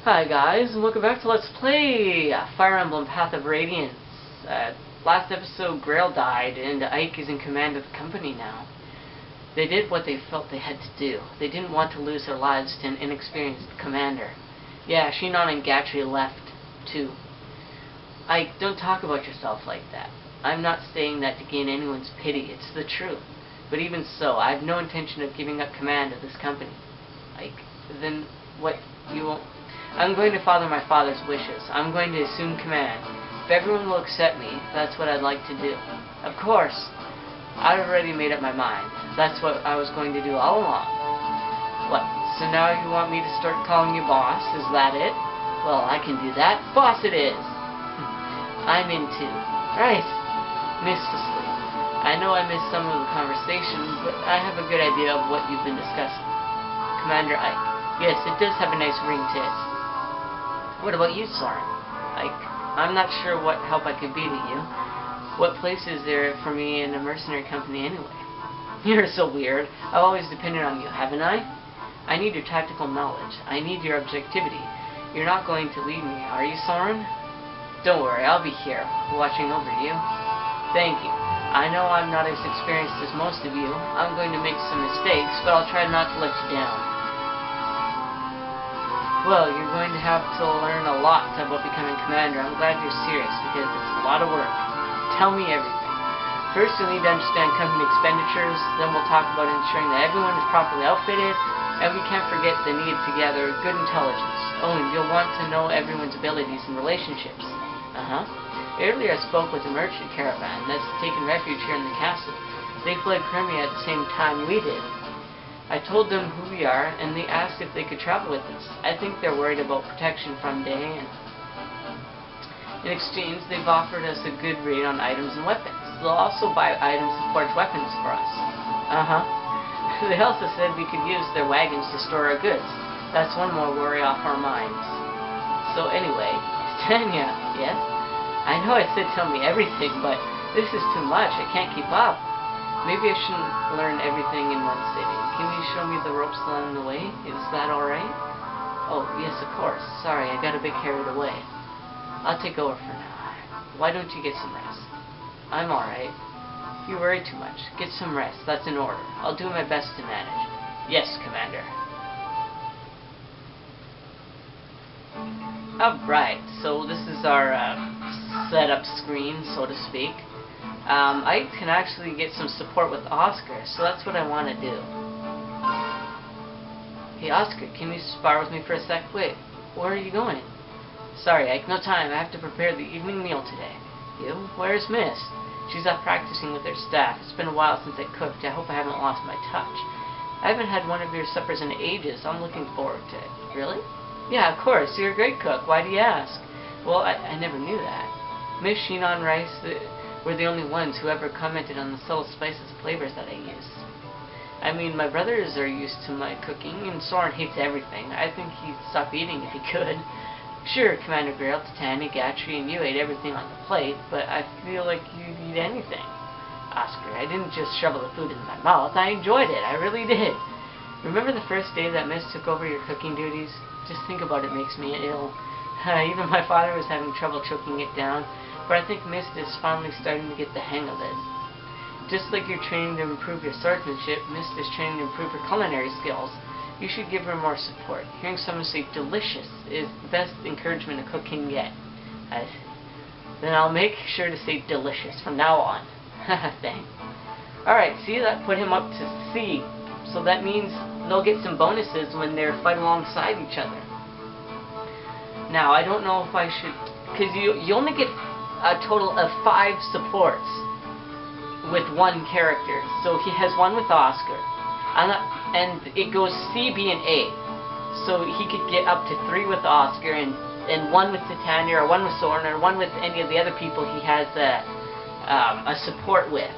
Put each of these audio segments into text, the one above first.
Hi guys, and welcome back to Let's Play Fire Emblem Path of Radiance. Last episode, Grail died, and Ike is in command of the company now. They did what they felt they had to do. They didn't want to lose their lives to an inexperienced commander. Yeah, Shinon and Gatry left, too. Ike, don't talk about yourself like that. I'm not saying that to gain anyone's pity, it's the truth. But even so, I have no intention of giving up command of this company. Ike, then what, you won't... I'm going to follow my father's wishes. I'm going to assume command. If everyone will accept me, that's what I'd like to do. Of course, I've already made up my mind. That's what I was going to do all along. What, so now you want me to start calling you boss? Is that it? Well, I can do that. Boss it is! I'm in too. Right. Mistlessly. I know I missed some of the conversation, but I have a good idea of what you've been discussing. Commander Ike. Yes, it does have a nice ring to it. What about you, Soren? I'm not sure what help I could be to you. What place is there for me in a mercenary company anyway? You're so weird. I've always depended on you, haven't I? I need your tactical knowledge. I need your objectivity. You're not going to leave me, are you, Soren? Don't worry, I'll be here, watching over you. Thank you. I know I'm not as experienced as most of you. I'm going to make some mistakes, but I'll try not to let you down. Well, you're going to have to learn a lot about becoming commander. I'm glad you're serious, because it's a lot of work. Tell me everything. First, you'll need to understand company expenditures, then we'll talk about ensuring that everyone is properly outfitted, and we can't forget the need to gather good intelligence. Oh, and you'll want to know everyone's abilities and relationships. Earlier I spoke with a merchant caravan that's taken refuge here in the castle. They fled Crimea at the same time we did. I told them who we are, and they asked if they could travel with us. I think they're worried about protection from Day, and in exchange, they've offered us a good rate on items and weapons. They'll also buy items and forge weapons for us. They also said we could use their wagons to store our goods. That's one more worry off our minds. So anyway, Tanya, yes? I know I said tell me everything, but this is too much. I can't keep up. Maybe I shouldn't learn everything in one sitting. Can you show me the ropes along the way? Is that alright? Oh, yes, of course. Sorry, I got a bit carried away. I'll take over for now. Why don't you get some rest? I'm alright. You worry too much. Get some rest. That's an order. I'll do my best to manage. Yes, Commander. Alright, so this is our setup screen, so to speak. I can actually get some support with Oscar, so that's what I want to do. Hey Oscar, can you spar with me for a sec? Wait, where are you going? Sorry, Ike, no time. I have to prepare the evening meal today. You? Where's Miss? She's off practicing with her staff. It's been a while since I cooked. I hope I haven't lost my touch. I haven't had one of your suppers in ages. I'm looking forward to it. Really? Yeah, of course. You're a great cook. Why do you ask? Well, I never knew that. Miss Shinon Rice were the only ones who ever commented on the subtle spices and flavors that I use. I mean, my brothers are used to my cooking, and Soren hates everything. I think he'd stop eating if he could. Sure, Commander Grail, Titania, Gatry, and you ate everything on the plate, but I feel like you'd eat anything. Oscar, I didn't just shovel the food into my mouth. I enjoyed it. I really did. Remember the first day that Miss took over your cooking duties? Just think about it makes me ill. Even my father was having trouble choking it down, but I think Mist is finally starting to get the hang of it. Just like you're training to improve your swordsmanship, Mist is training to improve her culinary skills. You should give her more support. Hearing someone say delicious is the best encouragement a cook can get. Then I'll make sure to say delicious from now on. Thanks. Alright, see, that put him up to C. So that means they'll get some bonuses when they're fighting alongside each other. Now, I don't know if I should... Because you only get a total of 5 supports with one character. So he has one with Oscar. And it goes C, B, and A. So he could get up to 3 with Oscar, and 1 with Titania, or 1 with Soren, or 1 with any of the other people he has a support with.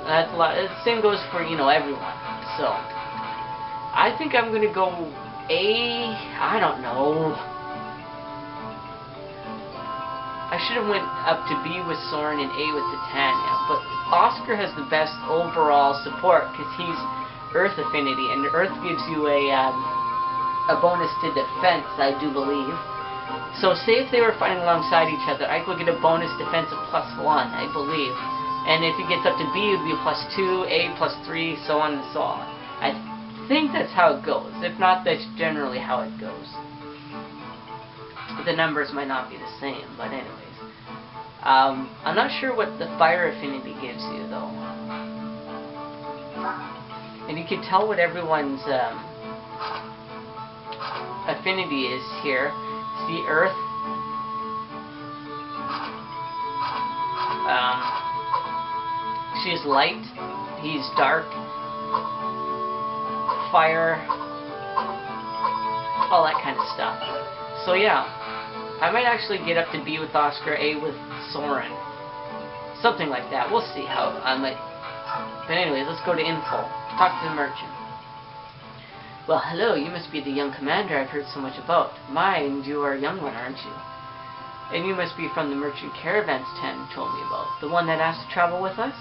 That's a lot. The same goes for, everyone. So, I think I'm going to go A. I don't know. I should have went up to B with Soren and A with Titania, but Oscar has the best overall support because he's Earth affinity, and Earth gives you a a bonus to defense, I do believe. So say if they were fighting alongside each other, Ike would get a bonus defense of +1, I believe. And if he gets up to B, it would be a +2, A +3, so on and so on. I think that's how it goes. If not, that's generally how it goes. The numbers might not be the same, but anyways. I'm not sure what the fire affinity gives you, though. And you can tell what everyone's affinity is here. See, Earth. She's light. He's dark. Fire. All that kind of stuff. So yeah, I might actually get up to B with Oscar, A with Soren. Something like that. We'll see how I might. But anyways, let's go to info. Talk to the merchant. Well, hello, you must be the young commander I've heard so much about. Mind, you are a young one, aren't you? And you must be from the merchant caravans Tan told me about. The one that asked to travel with us?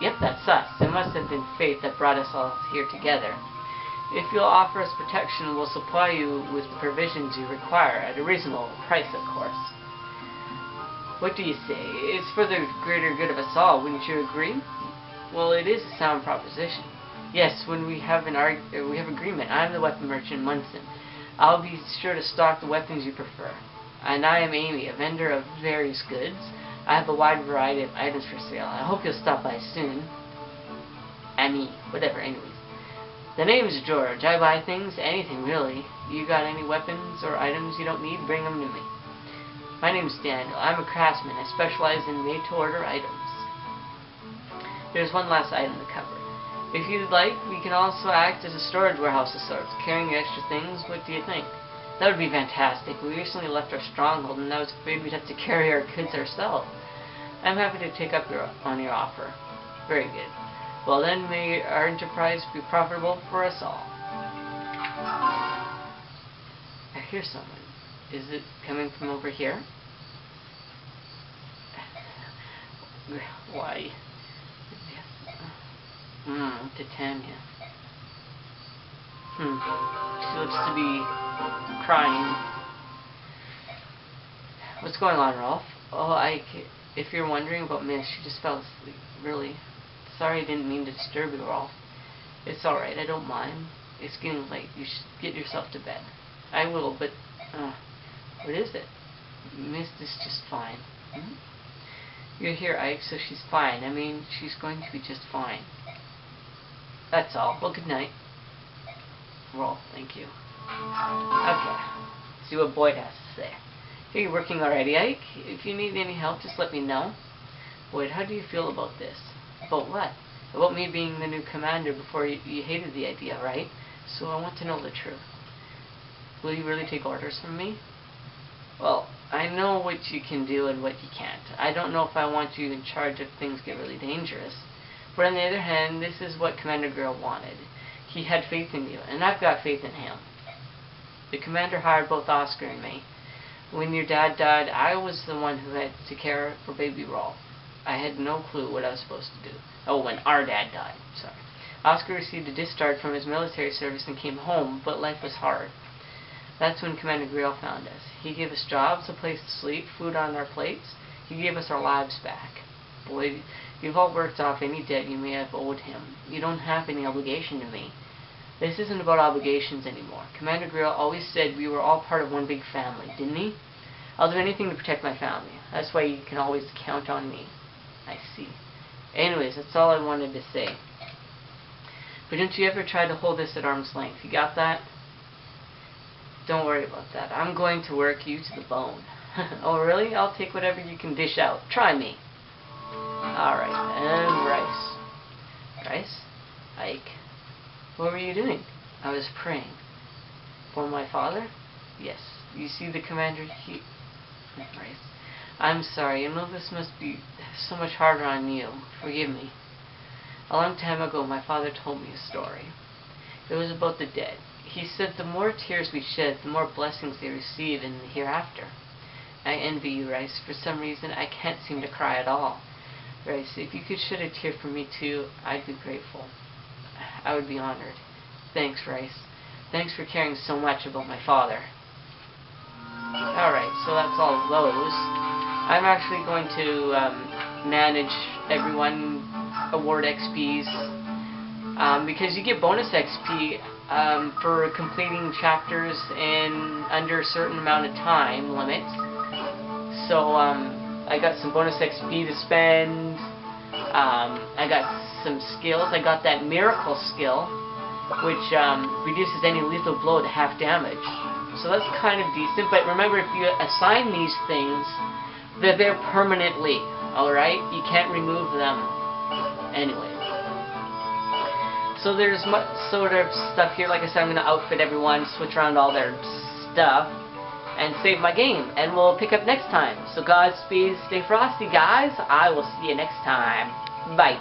Yep, that's us. It must have been fate that brought us all here together. If you'll offer us protection, we'll supply you with the provisions you require, at a reasonable price, of course. What do you say? It's for the greater good of us all, wouldn't you agree? Well, it is a sound proposition. Yes, when we have agreement. I'm the weapon merchant Munson. I'll be sure to stock the weapons you prefer. And I am Amy, a vendor of various goods. I have a wide variety of items for sale. I hope you'll stop by soon. Amy, whatever, anyways. The name's George. I buy things, anything really. You got any weapons or items you don't need, bring them to me. My name's Daniel. I'm a craftsman. I specialize in made-to-order items. There's one last item to cover. If you'd like, we can also act as a storage warehouse of sorts, carrying extra things. What do you think? That would be fantastic. We recently left our stronghold, and I was afraid we'd have to carry our goods ourselves. I'm happy to take up on your offer. Very good. Well then, may our enterprise be profitable for us all. I hear someone. Is it coming from over here? Why? Titania. She looks to be crying. What's going on, Rolf? Oh, if you're wondering about Miss, she just fell asleep. Really? Sorry, I didn't mean to disturb you, Rolf. It's alright, I don't mind. It's getting late. You should get yourself to bed. I will, but, what is it? Miss is just fine. You're here, Ike, so she's fine. I mean, she's going to be just fine. That's all. Well, good night. Rolf, thank you. Okay. See what Boyd has to say. Hey, you working already, Ike? If you need any help, just let me know. Boyd, how do you feel about this? About what? About me being the new commander. Before you hated the idea, right? So I want to know the truth. Will you really take orders from me? Well, I know what you can do and what you can't. I don't know if I want you in charge if things get really dangerous. But on the other hand, this is what Commander Girl wanted. He had faith in you, and I've got faith in him. The commander hired both Oscar and me. When your dad died, I was the one who had to care for baby Rolf. I had no clue what I was supposed to do. Oh, when our dad died. Sorry. Oscar received a discharge from his military service and came home, but life was hard. That's when Commander Grill found us. He gave us jobs, a place to sleep, food on our plates. He gave us our lives back. Boy, you've all worked off any debt you may have owed him. You don't have any obligation to me. This isn't about obligations anymore. Commander Grill always said we were all part of one big family, didn't he? I'll do anything to protect my family. That's why you can always count on me. I see. Anyways, that's all I wanted to say. But don't you ever try to hold this at arm's length. You got that? Don't worry about that. I'm going to work you to the bone. Oh, really? I'll take whatever you can dish out. Try me. Alright, and Rice. Rice? Ike. What were you doing? I was praying. For my father? Yes. You see the commander, Rice. I'm sorry. You know this must be so much harder on you. Forgive me. A long time ago, my father told me a story. It was about the dead. He said the more tears we shed, the more blessings they receive in the hereafter. I envy you, Rice. For some reason, I can't seem to cry at all. Rice, if you could shed a tear for me too, I'd be grateful. I would be honored. Thanks, Rice. Thanks for caring so much about my father. Alright, so that's all of those. I'm actually going to manage everyone, award XPs, because you get bonus XP for completing chapters in under a certain amount of time limit. So I got some bonus XP to spend. I got some skills. I got that miracle skill, which reduces any lethal blow to half damage. So that's kind of decent. But remember, if you assign these things, they're there permanently. Alright? You can't remove them. Anyway. So there's much sort of stuff here. Like I said, I'm going to outfit everyone, switch around all their stuff, and save my game. And we'll pick up next time. So Godspeed, stay frosty, guys. I will see you next time. Bye.